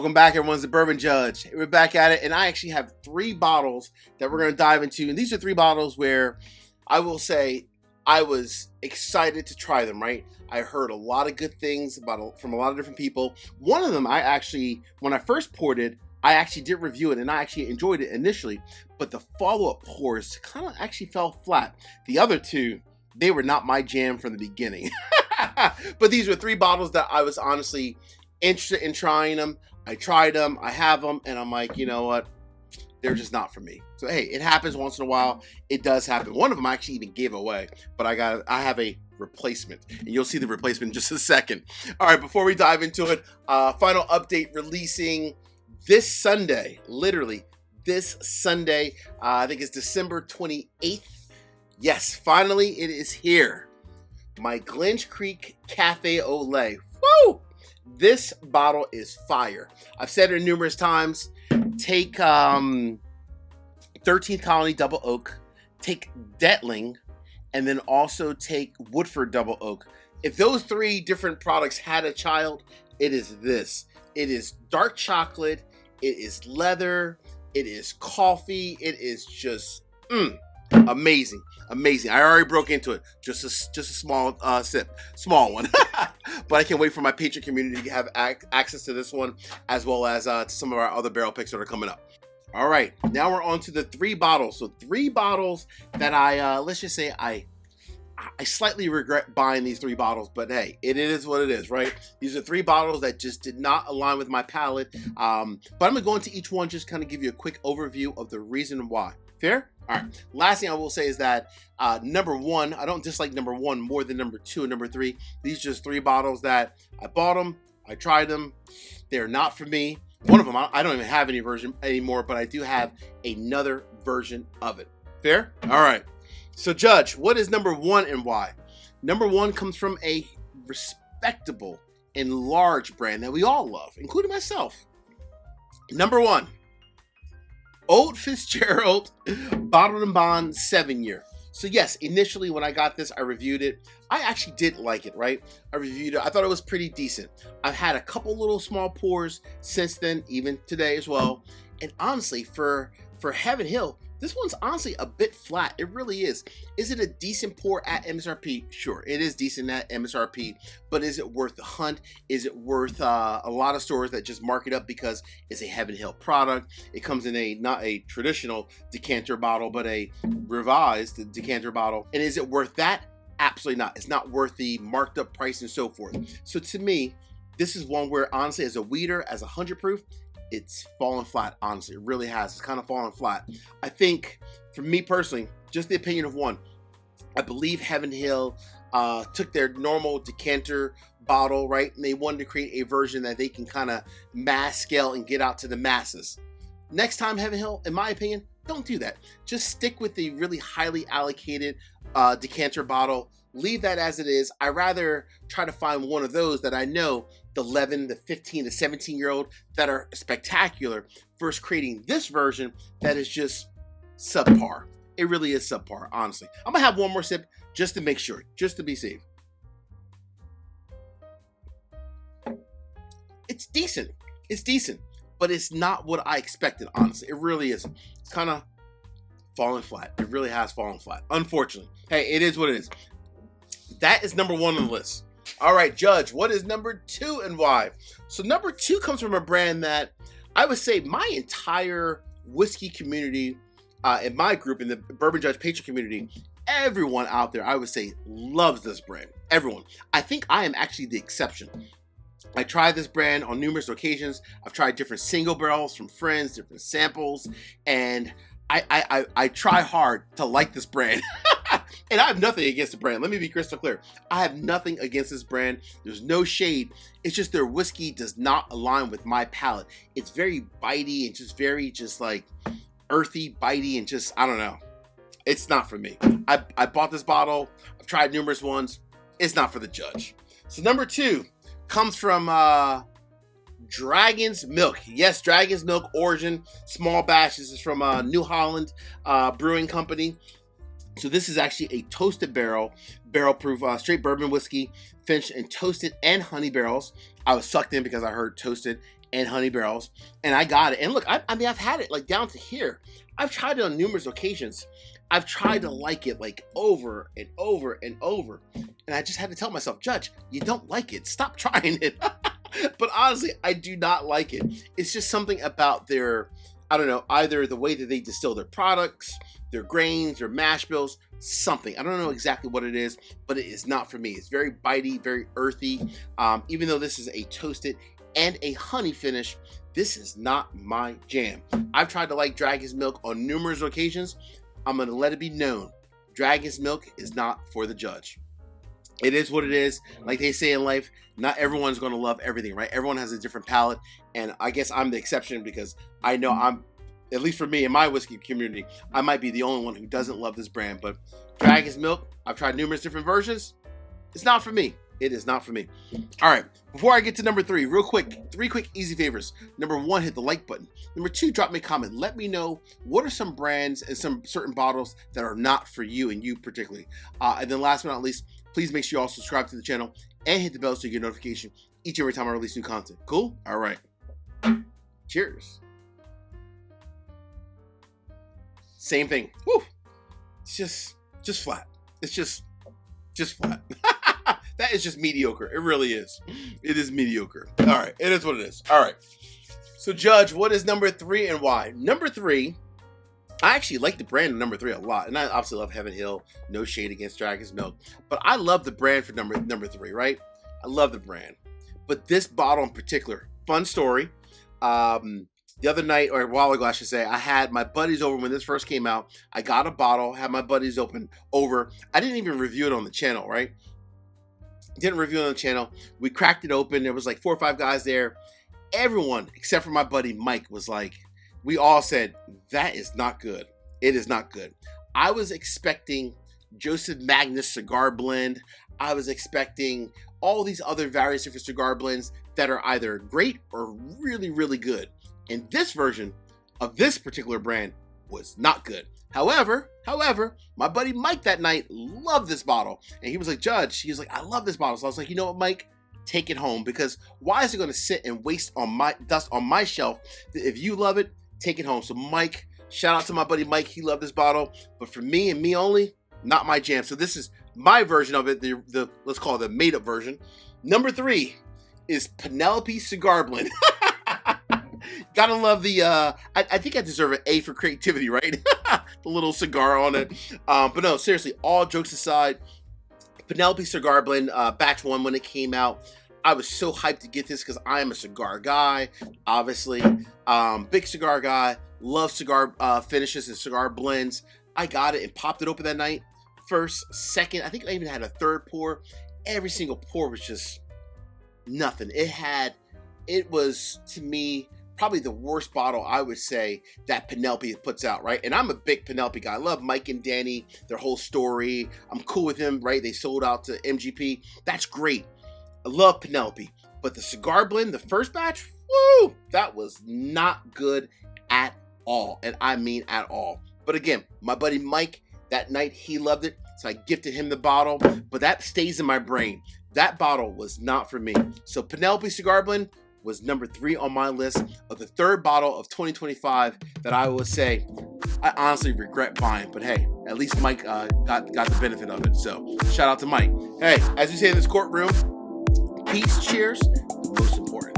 Welcome back, everyone's the Bourbon Judge. We're back at it, and I actually have 3 bottles that we're going to dive into. And these are 3 bottles where I will say I was excited to try them, right? I heard a lot of good things from a lot of different people. One of them, I actually, when I first poured it, I actually did review it, and I actually enjoyed it initially. But the follow-up pours kind of actually fell flat. The other 2, they were not my jam from the beginning. But these were 3 bottles that I was honestly interested in trying them. I tried them, I have them, and I'm like, you know what? They're just not for me. So hey, it happens once in a while. It does happen. One of them I actually even gave away, but I have a replacement, and you'll see the replacement in just a second. All right, before we dive into it, final update releasing this Sunday, literally this Sunday. I think it's December 28th. Yes, finally it is here. My Glench Creek Cafe au lait. Woo! This bottle is fire. I've said it numerous times. Take 13th Colony Double Oak, take Detling, and then also take Woodford Double Oak. If those 3 different products had a child, it is this. It is dark chocolate, it is leather, it is coffee, it is just amazing. Amazing. I already broke into it. Just a small sip. Small one. But I can't wait for my Patron community to have access to this one, as well as to some of our other barrel picks that are coming up. All right. Now we're on to the 3 bottles. So 3 bottles that I, let's just say I slightly regret buying these 3 bottles, but hey, it is what it is, right? These are 3 bottles that just did not align with my palate. But I'm going to go into each one, just kind of give you a quick overview of the reason why. Fair? All right. Last thing I will say is that number 1, I don't dislike number 1 more than number 2 and number 3. These are just 3 bottles that I bought them, I tried them. They're not for me. One of them, I don't even have any version anymore, but I do have another version of it. Fair? All right. So Judge, what is number 1 and why? Number 1 comes from a respectable and large brand that we all love, including myself. Number 1. Old Fitzgerald Bottled & Bond 7-year. So yes, initially when I got this, I reviewed it. I actually did like it, right? I reviewed it. I thought it was pretty decent. I've had a couple little small pours since then, even today as well. And honestly, for Heaven Hill, this one's honestly a bit flat. It really is. Is it a decent pour at MSRP? Sure, it is decent at MSRP, but is it worth the hunt? Is it worth a lot of stores that just mark it up because it's a Heaven Hill product? It comes in not a traditional decanter bottle, but a revised decanter bottle. And is it worth that? Absolutely not. It's not worth the marked up price and so forth. So to me, this is one where honestly, as a weeder, as a 100 proof, it's fallen flat, honestly. It really has. It's kind of fallen flat. I think, for me personally, just the opinion of one, I believe Heaven Hill took their normal decanter bottle, right? And they wanted to create a version that they can kind of mass scale and get out to the masses. Next time, Heaven Hill, in my opinion, don't do that. Just stick with the really highly allocated decanter bottle. Leave that as it is. I rather try to find one of those that I know the 11, the 15, the 17-year-old that are spectacular versus creating this version that is just subpar. It really is subpar, honestly. I'm gonna have one more sip just to make sure, just to be safe. It's decent. It's decent, but it's not what I expected, honestly. It really isn't. It's kind of fallen flat. It really has fallen flat, unfortunately. Hey, it is what it is. That is number 1 on the list. All right, Judge, what is number 2 and why? So number 2 comes from a brand that I would say my entire whiskey community, in my group, in the Bourbon Judge Patron community, everyone out there, I would say, loves this brand. Everyone. I think I am actually the exception. I tried this brand on numerous occasions. I've tried different single barrels from friends, different samples, and I try hard to like this brand. And I have nothing against the brand. Let me be crystal clear. I have nothing against this brand. There's no shade. It's just their whiskey does not align with my palate. It's very bitey and just very like earthy, bitey, and just, I don't know. It's not for me. I bought this bottle. I've tried numerous ones. It's not for the Judge. So number 2 comes from Dragon's Milk. Yes, Dragon's Milk origin, small batch. This is from New Holland Brewing Company. So this is actually a toasted barrel proof straight bourbon whiskey, finished in toasted and honey barrels. I was sucked in because I heard toasted and honey barrels, and I got it. And look, I mean, I've had it like down to here. I've tried it on numerous occasions. I've tried to like it like over and over and over. And I just had to tell myself, Judge, you don't like it. Stop trying it. But honestly, I do not like it. It's just something about their, I don't know, either the way that they distill their products, their grains, their mash bills, something. I don't know exactly what it is, but it is not for me. It's very bitey, very earthy. Even though this is a toasted and a honey finish, this is not my jam. I've tried to like Dragon's Milk on numerous occasions. I'm going to let it be known. Dragon's Milk is not for the Judge. It is what it is. Like they say in life, not everyone's going to love everything, right? Everyone has a different palate. And I guess I'm the exception because I know I'm, at least for me in my whiskey community, I might be the only one who doesn't love this brand. But Dragon's Milk, I've tried numerous different versions. It's not for me. It is not for me. All right, before I get to number 3, real quick, 3 quick easy favors. Number 1, hit the like button. Number 2, drop me a comment. Let me know what are some brands and some certain bottles that are not for you and you particularly. And then last but not least, please make sure you all subscribe to the channel and hit the bell so you get notification each and every time I release new content. Cool? All right. Cheers. Same thing. Woo. It's just flat. It's just flat. That is just mediocre. It really is. It is mediocre. All right. It is what it is. All right. So, Judge, what is number 3 and why? Number 3, I actually like the brand of number 3 a lot. And I obviously love Heaven Hill. No shade against Dragon's Milk. But I love the brand for number 3, right? I love the brand. But this bottle in particular, fun story. The other night, or a while ago, I should say, I had my buddies over when this first came out. I got a bottle, had my buddies over. I didn't even review it on the channel, right? Didn't review it on the channel. We cracked it open. There was like 4 or 5 guys there. Everyone, except for my buddy Mike, was like, we all said, that is not good. It is not good. I was expecting Joseph Magnus cigar blend. I was expecting all these other various different cigar blends that are either great or really, really good. And this version of this particular brand was not good. However, my buddy Mike that night loved this bottle. And he was like, Judge, he was like, I love this bottle. So I was like, you know what, Mike? Take it home, because why is it going to sit and waste on my dust on my shelf? If you love it, take it home. So Mike, shout out to my buddy Mike. He loved this bottle. But for me and me only, not my jam. So this is my version of it. The let's call it the made up version. Number 3 is Penelope Cigar Blend. Gotta love the, I think I deserve an A for creativity, right? The little cigar on it. But no, seriously, all jokes aside, Penelope Cigar Blend, batch 1 when it came out. I was so hyped to get this because I am a cigar guy, obviously. Big cigar guy, love cigar finishes and cigar blends. I got it and popped it open that night. First, second, I think I even had a third pour. Every single pour was just nothing. It was, to me, probably the worst bottle, I would say, that Penelope puts out, right? And I'm a big Penelope guy. I love Mike and Danny, their whole story. I'm cool with them, right? They sold out to MGP. That's great. I love Penelope. But the cigar blend, the first batch, woo, that was not good at all. And I mean at all. But again, my buddy Mike, that night, he loved it. So I gifted him the bottle. But that stays in my brain. That bottle was not for me. So Penelope Cigar Blend was number 3 on my list of the 3rd bottle of 2025 that I would say I honestly regret buying. But hey, at least Mike got the benefit of it. So shout out to Mike. Hey, as we say in this courtroom, peace, cheers, the most important.